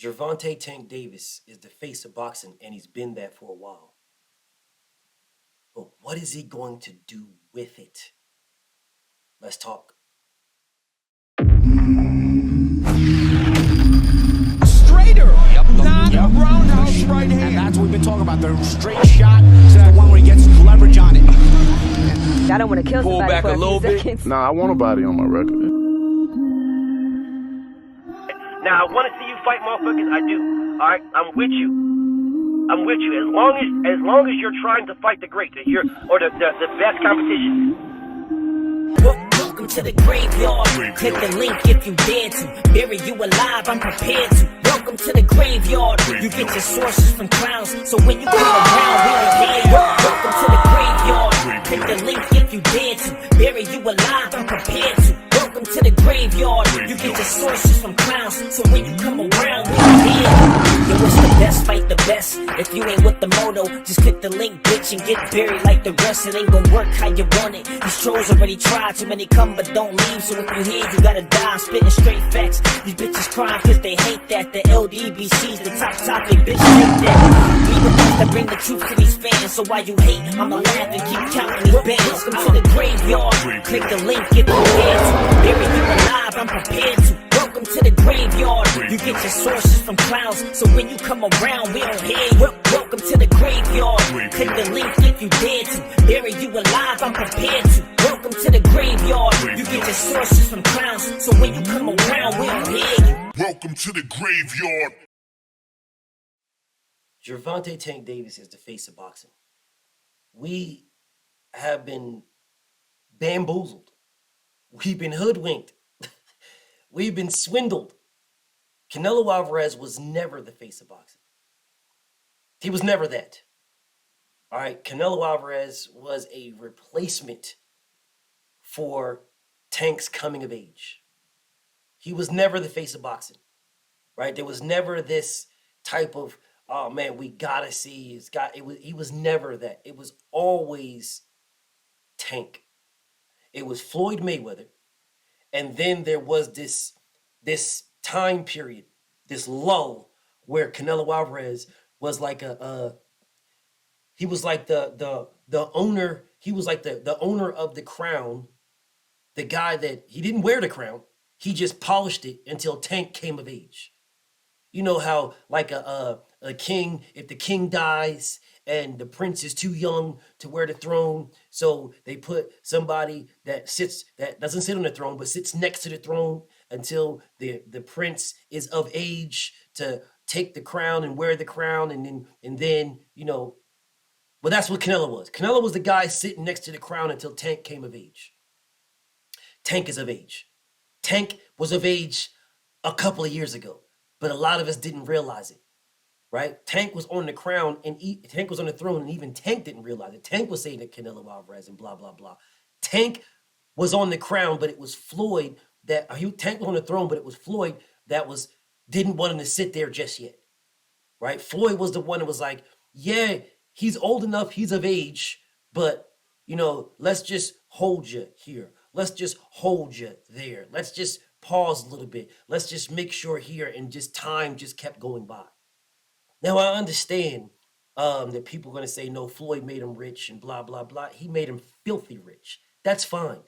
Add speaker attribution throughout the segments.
Speaker 1: Gervonta Tank Davis is the face of boxing, and he's been that for a while. But what is he going to do with it? Let's talk.
Speaker 2: Straighter, not roundhouse right hand.
Speaker 3: And that's what we've been talking about. The straight shot is the one where he gets leverage on it.
Speaker 4: I don't want to kill
Speaker 2: Pull
Speaker 4: somebody
Speaker 2: back
Speaker 4: for
Speaker 2: a little bit.
Speaker 4: seconds.
Speaker 5: Nah, I want a body on my record.
Speaker 1: Now, I want to see you fight motherfuckers. I do. All right, I'm with you. I'm with you. As long as you're trying to fight the greats, the best competition.
Speaker 6: Welcome to the graveyard. Click the link if you dare to. Bury you alive, I'm prepared to. Welcome to the graveyard. You get your sources from clowns, so when you come around, we don't hear you. Welcome to the graveyard. Click the link if you dare to. Bury you alive, I'm prepared to. Welcome to the graveyard. You get your sources from clowns, so when you come around, we don't hear you. Yo, it's the best, fight the best. If you ain't with the moto, just click the link, bitch, and get buried like the rest. It ain't gonna work how you want it. These trolls already tried, too many come but don't leave. So if you hear, you gotta die. I'm spitting straight facts. These bitches crying cause they hate that. The LDBC's the top topic, bitch, hate that. We the ones that bring the truth to these fans. So while you hate, I'ma laugh and keep counting these bands. Welcome to the graveyard. Click the link if you dare to. Bury you alive, I'm prepared to. Welcome to the graveyard. You get your sources from clowns, so when you come around, we don't hear you. Welcome to the graveyard. Click the link if you dare to. Bury you alive, I'm prepared to. Welcome to the graveyard. You get your sources from clowns, so when you come around, we don't hear you.
Speaker 7: Welcome to the graveyard.
Speaker 1: Gervonta Tank Davis is the face of boxing. We have been bamboozled. We've been hoodwinked. We've been swindled. Canelo Alvarez was never the face of boxing. He was never that. All right, Canelo Alvarez was a replacement for Tank's coming of age. He was never the face of boxing, right? There was never this type of, oh man, we gotta see. He was never that. It was always Tank. It was Floyd Mayweather. And then there was this time period, this lull, where Canelo Alvarez was like he was like the owner. He was like the owner of the crown. The guy that he didn't wear the crown. He just polished it until Tank came of age. You know how like a king, if the king dies and the prince is too young to wear the throne, so they put somebody that doesn't sit on the throne, but sits next to the throne until the prince is of age to take the crown and wear the crown, and then you know, well, that's what Canelo was. Canelo was the guy sitting next to the crown until Tank came of age. Tank is of age. Tank was of age a couple of years ago, but a lot of us didn't realize it. Right? Tank was on the crown and Tank was on the throne, and even Tank didn't realize it. Tank was saying that Canelo Alvarez and blah, blah, blah. Tank was on the crown, but it was Floyd Tank was on the throne, but it was Floyd that didn't want him to sit there just yet. Right? Floyd was the one that was like, yeah, he's old enough, he's of age, but, you know, let's just hold you here. Let's just hold you there. Let's just pause a little bit. Let's just make sure here, and just time just kept going by. Now, I understand that people are going to say, no, Floyd made him rich and blah, blah, blah. He made him filthy rich. That's fine.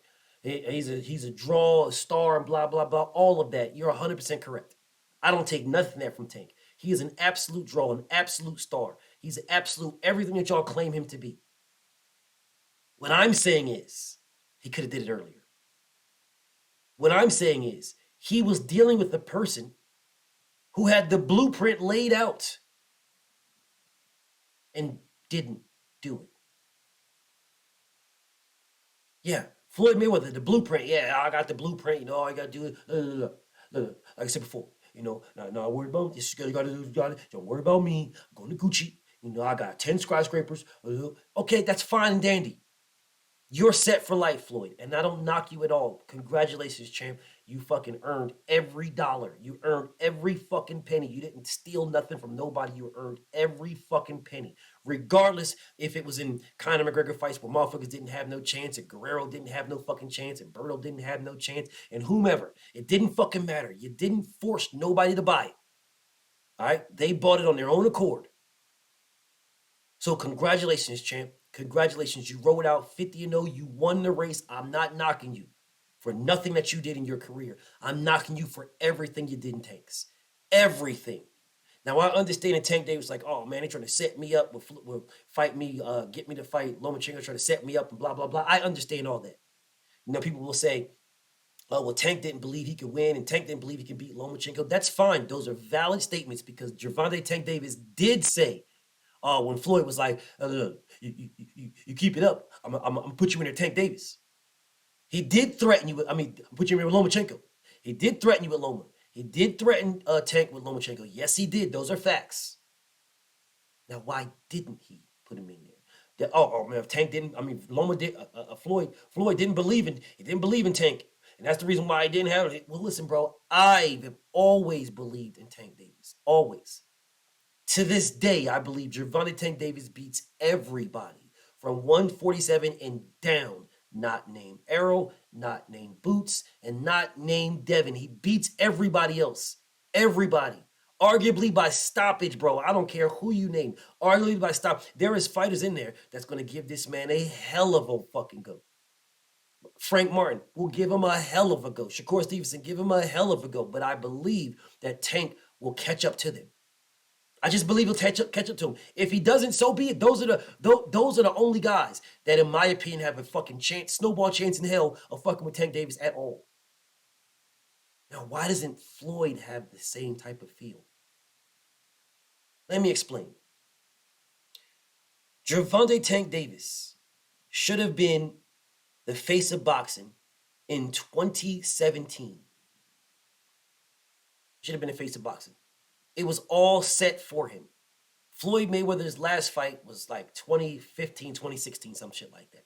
Speaker 1: He's a draw, a star, and blah, blah, blah. All of that. You're 100% correct. I don't take nothing there from Tank. He is an absolute draw, an absolute star. He's an absolute everything that y'all claim him to be. What I'm saying is, he could have did it earlier. What I'm saying is, he was dealing with a person who had the blueprint laid out and didn't do it. Yeah, Floyd Mayweather, the blueprint. Yeah, I got the blueprint. You know, all I got to do is, like I said before, you know, not worry about this. You got to do. Don't worry about me. I'm going to Gucci. You know, I got 10 skyscrapers. Okay, that's fine and dandy. You're set for life, Floyd, and I don't knock you at all. Congratulations, champ. You fucking earned every dollar. You earned every fucking penny. You didn't steal nothing from nobody. You earned every fucking penny. Regardless if it was in Conor McGregor fights where motherfuckers didn't have no chance, and Guerrero didn't have no fucking chance, and Berto didn't have no chance, and whomever. It didn't fucking matter. You didn't force nobody to buy it. All right, they bought it on their own accord. So congratulations, champ. Congratulations, you rode out 50-0. You won the race. I'm not knocking you for nothing that you did in your career. I'm knocking you for everything you did in Tanks. Everything. Now, I understand Tank Davis like, oh, man, they're trying to set me up, will fight me, get me to fight Lomachenko, trying to set me up and blah, blah, blah. I understand all that. You know, people will say, oh, well, Tank didn't believe he could win and Tank didn't believe he could beat Lomachenko. That's fine. Those are valid statements because Gervonta Tank Davis did say, when Floyd was like, you keep it up, I'm gonna put you in there, Tank Davis. He did threaten you with, put you in there with Lomachenko. He did threaten you with Loma. He did threaten Tank with Lomachenko. Yes, he did. Those are facts. Now, why didn't he put him in there? Man, if Tank didn't, Loma did, Floyd didn't believe in Tank. And that's the reason why he didn't have it. Well, listen, bro, I have always believed in Tank Davis. Always. To this day, I believe Gervonta Tank Davis beats everybody from 147 and down, not named Errol, not named Boots, and not named Devin. He beats everybody else. Everybody. Arguably by stoppage, bro. I don't care who you name. Arguably by stop. There is fighters in there that's going to give this man a hell of a fucking go. Frank Martin will give him a hell of a go. Shakur Stevenson, give him a hell of a go. But I believe that Tank will catch up to them. I just believe he'll catch up to him. If he doesn't, so be it. Those are the only guys that, in my opinion, have a fucking chance, snowball chance in hell of fucking with Tank Davis at all. Now, why doesn't Floyd have the same type of feel? Let me explain. Gervonta Tank Davis should have been the face of boxing in 2017. Should have been the face of boxing. It was all set for him. Floyd Mayweather's last fight was like 2015, 2016, some shit like that,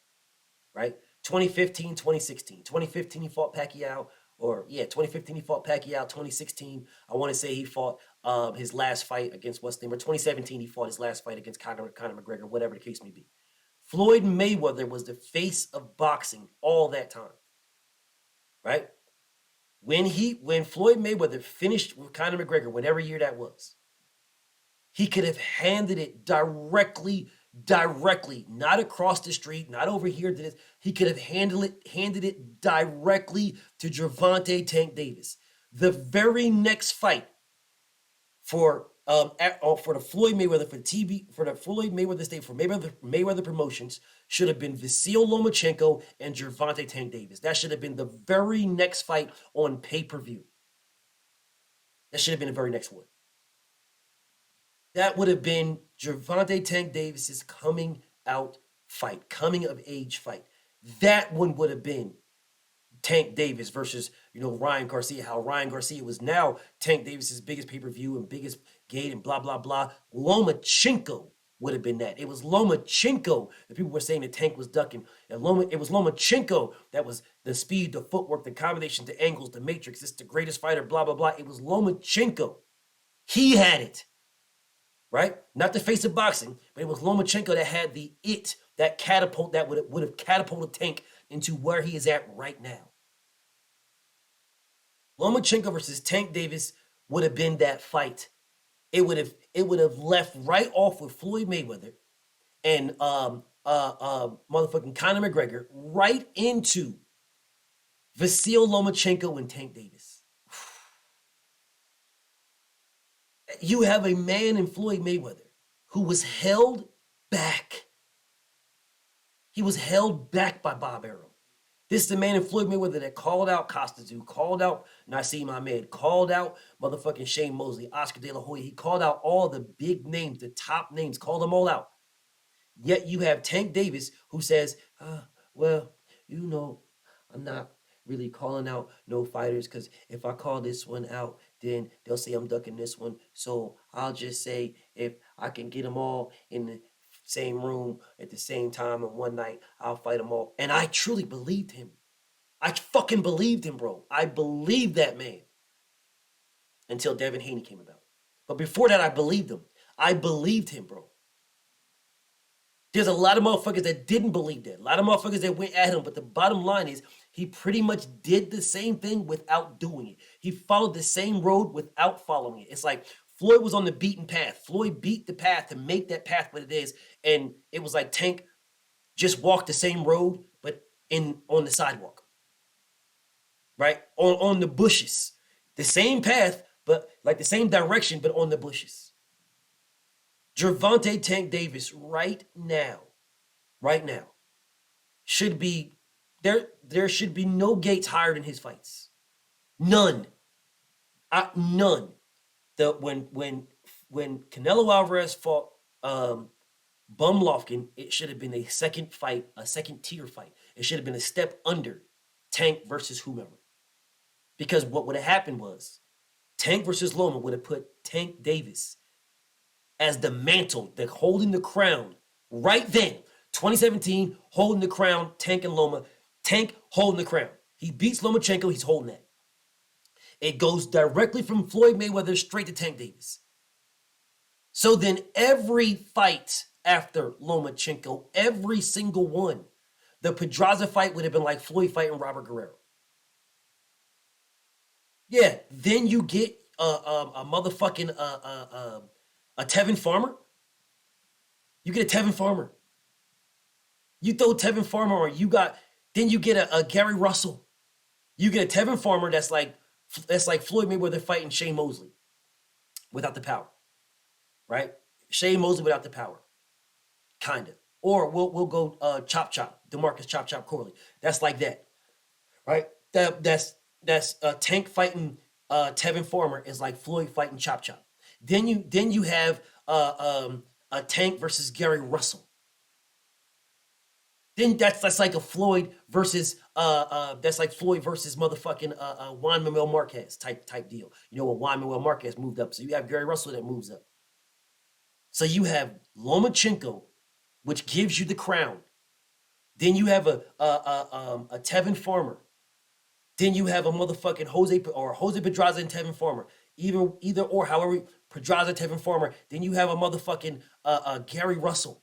Speaker 1: right? 2015, 2016. 2015, he fought Pacquiao. 2015, he fought Pacquiao. 2016, I want to say he fought his last fight against what's name. Or 2017, he fought his last fight against Conor McGregor, whatever the case may be. Floyd Mayweather was the face of boxing all that time, right? When Floyd Mayweather finished with Conor McGregor, whatever year that was, he could have handed it directly, not across the street, not over here to this. He could have handed it directly to Gervonta Tank Davis. The very next fight for the Floyd Mayweather for the Floyd Mayweather state for Mayweather Promotions should have been Vasyl Lomachenko and Gervonta Tank Davis. That should have been the very next fight on pay-per-view. That should have been the very next one. That would have been Gervonta Tank Davis's coming of age fight. That one would have been Tank Davis versus, Ryan Garcia. How Ryan Garcia was now Tank Davis's biggest pay-per-view and biggest gate and blah, blah, blah. Lomachenko would have been that. It was Lomachenko that people were saying that Tank was ducking. And it was Lomachenko that was the speed, the footwork, the combination, the angles, the matrix. It's the greatest fighter, blah, blah, blah. It was Lomachenko. He had it, right? Not the face of boxing, but it was Lomachenko that had that catapult that would have catapulted Tank into where he is at right now. Lomachenko versus Tank Davis would have been that fight. It would have left right off with Floyd Mayweather and motherfucking Conor McGregor right into Vasyl Lomachenko and Tank Davis. You have a man in Floyd Mayweather who was held back. He was held back by Bob Arum. This is the man in Floyd Mayweather that called out Costa Zoo, called out Naseem Ahmed, called out motherfucking Shane Mosley, Oscar De La Hoya. He called out all the big names, the top names, called them all out. Yet you have Tank Davis who says, I'm not really calling out no fighters because if I call this one out, then they'll say I'm ducking this one. So I'll just say if I can get them all in the same room at the same time in one night, I'll fight them all. And I truly believed him. I fucking believed him, bro. I believed that man until Devin Haney came about. But before that, I believed him. I believed him, bro. There's a lot of motherfuckers that didn't believe that. A lot of motherfuckers that went at him. But the bottom line is he pretty much did the same thing without doing it. He followed the same road without following it. It's like Floyd was on the beaten path. Floyd beat the path to make that path what it is. And it was like Tank just walked the same road, but on the sidewalk. Right? On the bushes. The same path, but like the same direction, but on the bushes. Gervonta Tank Davis right now, should be, there should be no gates higher than his fights. None. None. When Canelo Alvarez fought Bum Lofkin, it should have been a second tier fight. It should have been a step under Tank versus whomever. Because what would have happened was Tank versus Loma would have put Tank Davis as the mantle, holding the crown right then. 2017, holding the crown, Tank and Loma. Tank holding the crown. He beats Lomachenko, he's holding that. It goes directly from Floyd Mayweather straight to Tank Davis. So then every fight after Lomachenko, every single one, the Pedraza fight would have been like Floyd fighting Robert Guerrero. Yeah, then you get a motherfucking a Tevin Farmer. You get a Tevin Farmer. You throw Tevin Farmer on, then you get a Gary Russell. You get a Tevin Farmer that's like Floyd Mayweather fighting Shane Mosley without the power, right? Shane Mosley without the power, kinda. Or we'll go Chop Chop, DeMarcus Chop Chop Corley. That's like that, right? That's Tank fighting Tevin Farmer is like Floyd fighting Chop Chop. Then you have a Tank versus Gary Russell. Then that's like a Floyd versus that's like Floyd versus motherfucking Juan Manuel Marquez type deal. You know what, Juan Manuel Marquez moved up, so you have Gary Russell that moves up. So you have Lomachenko, which gives you the crown. Then you have a Tevin Farmer. Then you have a motherfucking Jose Pedraza and Tevin Farmer. Either or, however, Pedraza, Tevin Farmer. Then you have a motherfucking Gary Russell.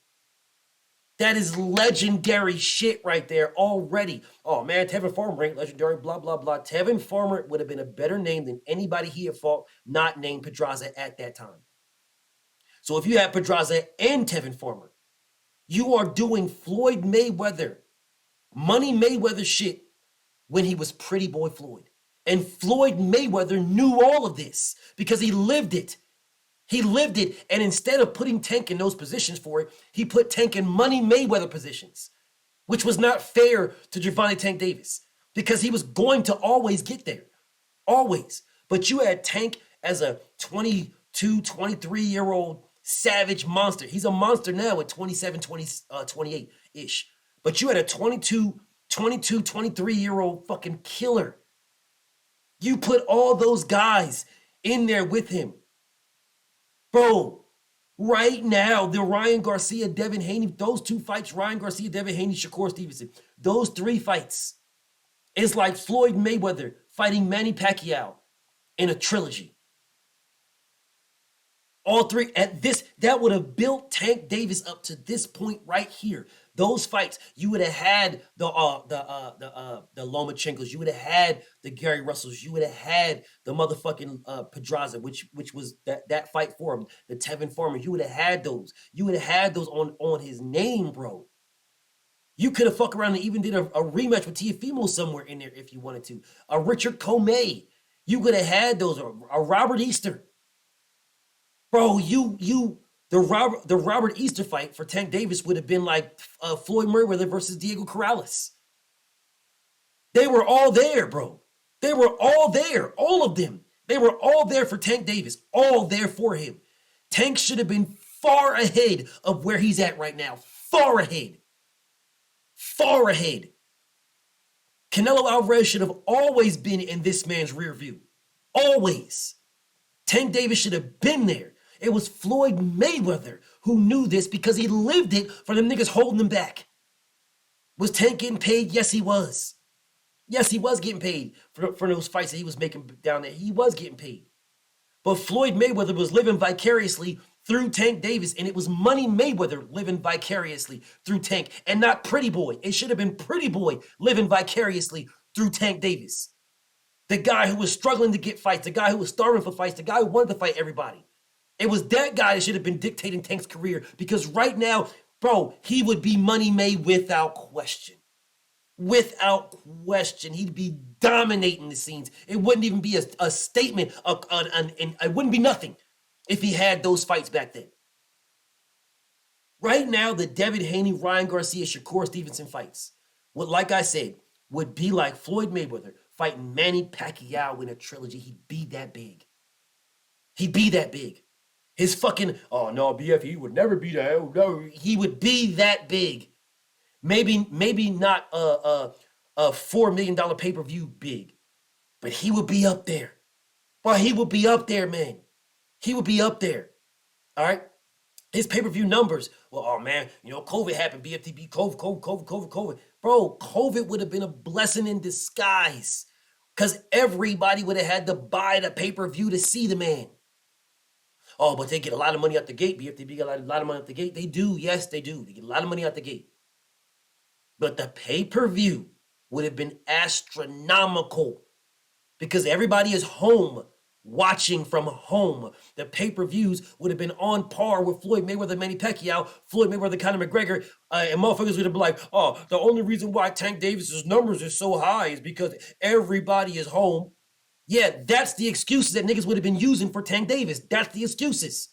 Speaker 1: That is legendary shit right there already. Oh man, Tevin Farmer ain't legendary, blah, blah, blah. Tevin Farmer would have been a better name than anybody he had fought not named Pedraza at that time. So if you have Pedraza and Tevin Farmer, you are doing Floyd Mayweather, Money Mayweather shit when he was Pretty Boy Floyd. And Floyd Mayweather knew all of this because he lived it. He lived it, and instead of putting Tank in those positions for it, he put Tank in Money Mayweather positions, which was not fair to Gervonta Tank Davis because he was going to always get there, always. But you had Tank as a 22, 23-year-old savage monster. He's a monster now at 27, 28-ish. But you had a 22, 23-year-old fucking killer. You put all those guys in there with him. Bro, right now, the Ryan Garcia, Devin Haney, those two fights, Ryan Garcia, Devin Haney, Shakur Stevenson, those three fights, it's like Floyd Mayweather fighting Manny Pacquiao in a trilogy. All three at this, that would have built Tank Davis up to this point right here. Those fights, you would have had the Lomachenkos, you would have had the Gary Russells, you would have had the motherfucking Pedraza, which was that fight for him, the Tevin Farmer. You would have had those. You would have had those on his name, bro. You could have fucked around and even did a rematch with Teofimo somewhere in there if you wanted to. A Richard Comey. You could have had those. A Robert Easter. Bro, the Robert Easter fight for Tank Davis would have been like Floyd Mayweather versus Diego Corrales. They were all there, bro. They were all there, all of them. They were all there for Tank Davis, all there for him. Tank should have been far ahead of where he's at right now. Far ahead. Far ahead. Canelo Alvarez should have always been in this man's rear view. Always. Tank Davis should have been there. It was Floyd Mayweather who knew this because he lived it for them niggas holding him back. Was Tank getting paid? Yes, he was. Yes, he was getting paid for those fights that he was making down there. He was getting paid. But Floyd Mayweather was living vicariously through Tank Davis, and it was Money Mayweather living vicariously through Tank, and not Pretty Boy. It should have been Pretty Boy living vicariously through Tank Davis. The guy who was struggling to get fights, the guy who was starving for fights, the guy who wanted to fight everybody. It was that guy that should have been dictating Tank's career because right now, bro, he would be money made without question. Without question, he'd be dominating the scenes. It wouldn't even be a statement, it wouldn't be nothing if he had those fights back then. Right now, the Devin Haney, Ryan Garcia, Shakur Stevenson fights, would, like I said, would be like Floyd Mayweather fighting Manny Pacquiao in a trilogy. He'd be that big. He'd be that big. His fucking, oh no, BF, he would never be that. Oh, no, he would be that big. Maybe not a $4 million pay-per-view big, but he would be up there. Well, he would be up there, man. He would be up there. All right? His pay-per-view numbers, well, oh man, COVID happened, BFTB, COVID. Bro, COVID would have been a blessing in disguise because everybody would have had to buy the pay-per-view to see the man. Oh, but they get a lot of money out the gate. BFTB get a lot of money out the gate. They do. Yes, they do. They get a lot of money out the gate. But the pay-per-view would have been astronomical because everybody is home, watching from home. The pay-per-views would have been on par with Floyd Mayweather, Manny Pacquiao, Floyd Mayweather, Conor McGregor, and motherfuckers would have been like, oh, the only reason why Tank Davis's numbers are so high is because everybody is home. Yeah, that's the excuses that niggas would have been using for Tank Davis. That's the excuses.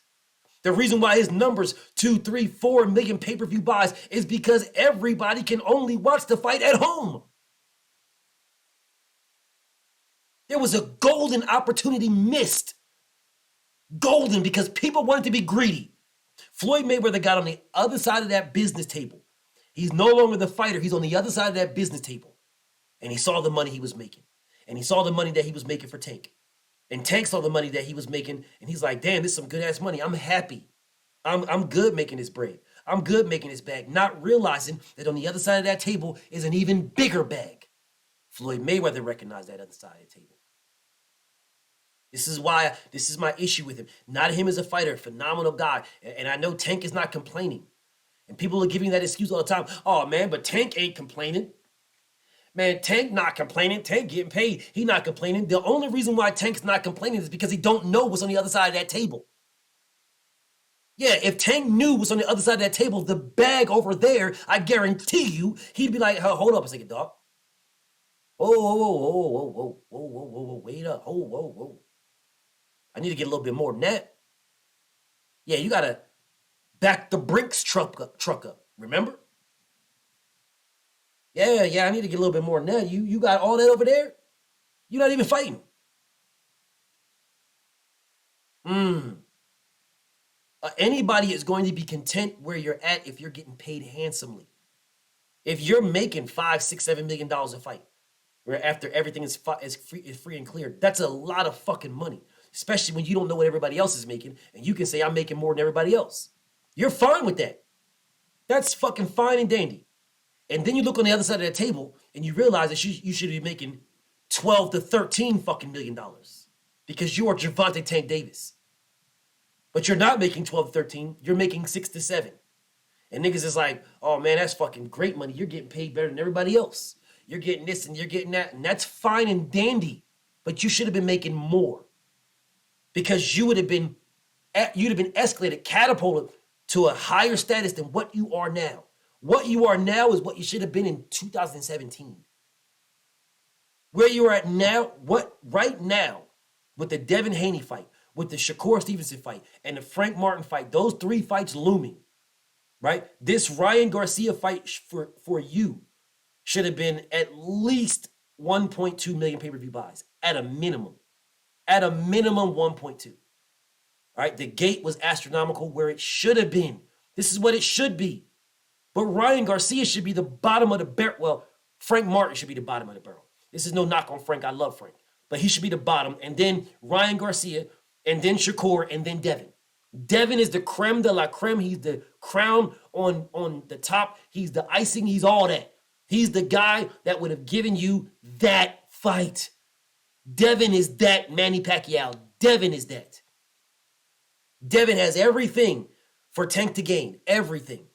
Speaker 1: The reason why his numbers, 2, 3, 4 million pay-per-view buys is because everybody can only watch the fight at home. There was a golden opportunity missed. Golden because people wanted to be greedy. Floyd Mayweather got on the other side of that business table. He's no longer the fighter. He's on the other side of that business table. And he saw the money he was making. And he saw the money that he was making for Tank. And Tank saw the money that he was making. And he's like, damn, this is some good ass money. I'm happy. I'm good making this bread. I'm good making this bag. Not realizing that on the other side of that table is an even bigger bag. Floyd Mayweather recognized that other side of the table. This is my issue with him. Not him as a fighter, phenomenal guy. And I know Tank is not complaining. And people are giving that excuse all the time. Oh man, but Tank ain't complaining. Man, Tank not complaining. Tank getting paid. He not complaining. The only reason why Tank's not complaining is because he don't know what's on the other side of that table. Yeah, if Tank knew what's on the other side of that table, the bag over there, I guarantee you, he'd be like, hold up a second, dog. Whoa, wait up. Whoa. I need to get a little bit more than that. Yeah, you gotta back the Brinks truck up. Remember? Yeah, I need to get a little bit more than that. You got all that over there? You're not even fighting. Anybody is going to be content where you're at if you're getting paid handsomely. If you're making $5, $6, $7 million a fight, where after everything is free and clear, that's a lot of fucking money. Especially when you don't know what everybody else is making, and you can say, I'm making more than everybody else. You're fine with that. That's fucking fine and dandy. And then you look on the other side of that table, and you realize that you should be making 12 to 13 fucking $million because you are Gervonta Tank Davis. But you're not making 12 to 13, you're making 6 to 7. And niggas is like, oh man, that's fucking great money. You're getting paid better than everybody else. You're getting this and you're getting that, and that's fine and dandy. But you should have been making more. Because you'd have been escalated, catapulted to a higher status than what you are now. What you are now is what you should have been in 2017. Where you are at now, right now, with the Devin Haney fight, with the Shakur Stevenson fight, and the Frank Martin fight, those 3 fights looming, right? This Ryan Garcia fight for you should have been at least 1.2 million pay-per-view buys, at a minimum. At a minimum, 1.2. All right, the gate was astronomical where it should have been. This is what it should be. But Ryan Garcia should be the bottom of the barrel. Well, Frank Martin should be the bottom of the barrel. This is no knock on Frank. I love Frank. But he should be the bottom. And then Ryan Garcia, and then Shakur, and then Devin. Devin is the creme de la creme. He's the crown on the top. He's the icing. He's all that. He's the guy that would have given you that fight. Devin is that Manny Pacquiao. Devin is that. Devin has everything for Tank to gain. Everything.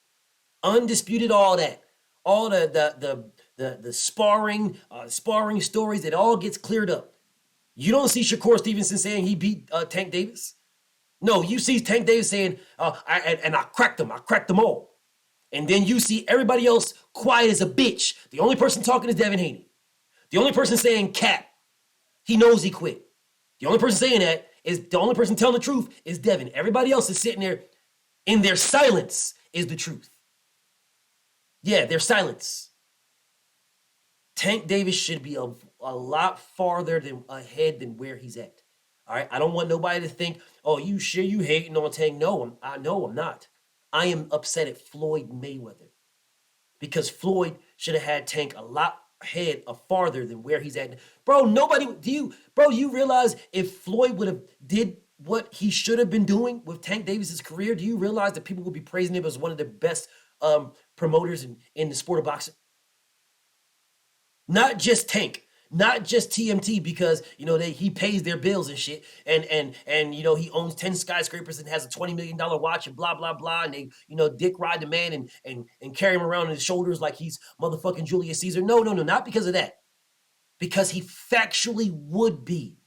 Speaker 1: Undisputed, all that. All the sparring stories, it all gets cleared up. You don't see Shakur Stevenson saying he beat Tank Davis. No, you see Tank Davis saying, I cracked them. I cracked them all. And then you see everybody else quiet as a bitch. The only person talking is Devin Haney. The only person saying cap. He knows he quit. The only person saying that is the only person telling the truth is Devin. Everybody else is sitting there in their silence is the truth. Yeah, their silence. Tank Davis should be a lot farther ahead than where he's at. All right, I don't want nobody to think, oh, you sure you hating on Tank? No, I'm not. I am upset at Floyd Mayweather because Floyd should have had Tank a lot ahead, farther than where he's at. Bro, you realize if Floyd would have did what he should have been doing with Tank Davis's career, do you realize that people would be praising him as one of the best promoters in the sport of boxing? Not just Tank, not just TMT, because he pays their bills and shit, and he owns 10 skyscrapers and has a $20 million watch and blah blah blah, and they dick ride the man and carry him around on his shoulders like he's motherfucking Julius Caesar. No, not because of that. Because he factually would be.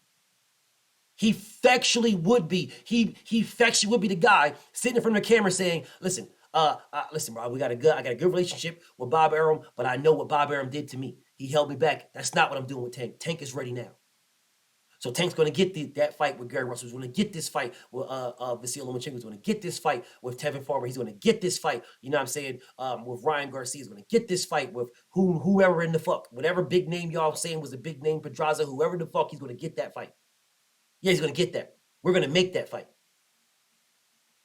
Speaker 1: He factually would be. He factually would be the guy sitting in front of the camera saying, listen, bro, I got a good relationship with Bob Arum, but I know what Bob Arum did to me. He held me back. That's not what I'm doing with Tank. Tank is ready now. So Tank's going to get that fight with Gary Russell. He's going to get this fight with Vasil Lomachenko. He's going to get this fight with Tevin Farmer. He's going to get this fight, with Ryan Garcia. He's going to get this fight with whoever in the fuck. Whatever big name y'all saying was a big name, Pedraza, whoever the fuck, he's going to get that fight. Yeah, he's going to get that. We're going to make that fight.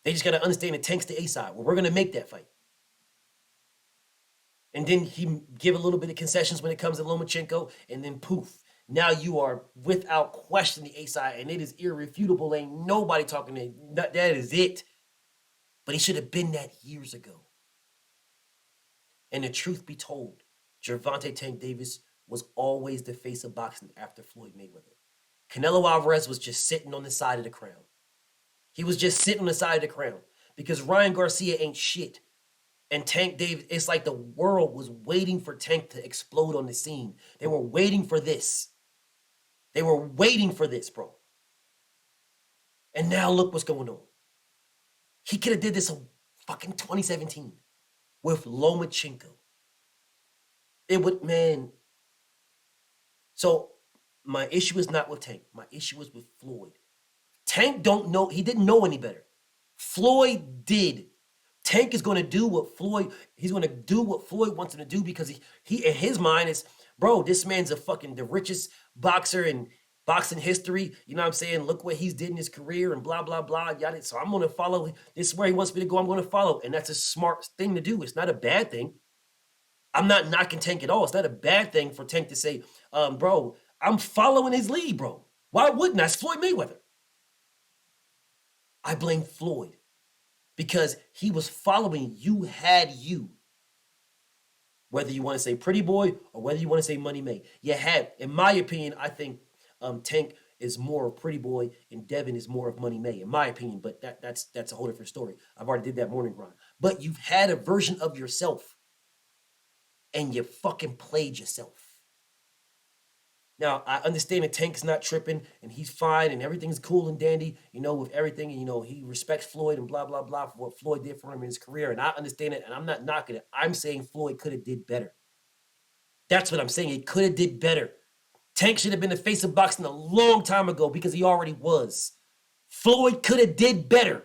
Speaker 1: They just got to understand that Tank's the A side. Well, we're going to make that fight. And then he give a little bit of concessions when it comes to Lomachenko, and then poof. Now you are without question the A side, and it is irrefutable. Ain't nobody talking to that is it. But he should have been that years ago. And the truth be told, Gervonta Tank Davis was always the face of boxing after Floyd Mayweather. Canelo Alvarez was just sitting on the side of the crown. He was just sitting on the side of the crown because Ryan Garcia ain't shit. And Tank Davis, it's like the world was waiting for Tank to explode on the scene. They were waiting for this. They were waiting for this, bro. And now look what's going on. He could have did this in fucking 2017 with Lomachenko. It would, man. So my issue is not with Tank. My issue is with Floyd. Tank don't know. He didn't know any better. Floyd did. Tank is going to do what Floyd, he's going to do what Floyd wants him to do because he in his mind is, bro, this man's the richest boxer in boxing history. You know what I'm saying? Look what he's did in his career and blah, blah, blah, yada. So I'm going to follow. This is where he wants me to go. I'm going to follow. And that's a smart thing to do. It's not a bad thing. I'm not knocking Tank at all. It's not a bad thing for Tank to say, bro, I'm following his lead, bro. Why wouldn't I? It's Floyd Mayweather. I blame Floyd. Because he was following you. Whether you want to say pretty boy or whether you want to say money made. You had, in my opinion, I think Tank is more of pretty boy and Devin is more of money made, in my opinion. But that's a whole different story. I've already did that morning grind. But you've had a version of yourself and you fucking played yourself. Now, I understand that Tank's not tripping and he's fine and everything's cool and dandy, with everything. And, he respects Floyd and blah, blah, blah for what Floyd did for him in his career. And I understand it and I'm not knocking it. I'm saying Floyd could have did better. That's what I'm saying. He could have did better. Tank should have been the face of boxing a long time ago because he already was. Floyd could have did better.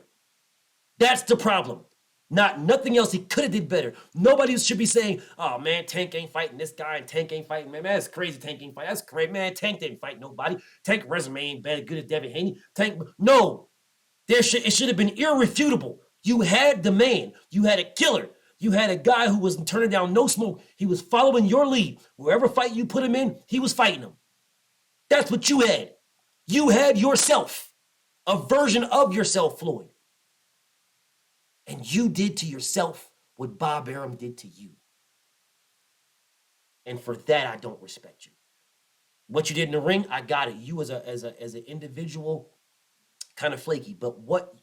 Speaker 1: That's the problem. Nothing else. He could have did better. Nobody should be saying, oh, man, Tank ain't fighting this guy and Tank ain't fighting. Man, that's crazy. Tank ain't fighting. That's crazy. Man, Tank didn't fight nobody. Tank resume ain't bad good as Devin Haney. No. It should have been irrefutable. You had the man. You had a killer. You had a guy who was turning down no smoke. He was following your lead. Wherever fight you put him in, he was fighting him. That's what you had. You had yourself. A version of yourself, Floyd. And you did to yourself what Bob Arum did to you. And for that, I don't respect you. What you did in the ring, I got it. You as an individual, kind of flaky. But what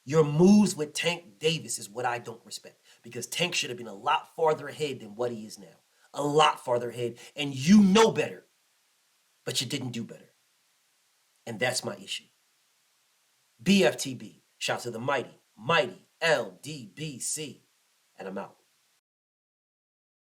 Speaker 1: your moves with Tank Davis is what I don't respect. Because Tank should have been a lot farther ahead than what he is now. A lot farther ahead. And you know better. But you didn't do better. And that's my issue. BFTB. Shout to the mighty LDBC. And I'm out.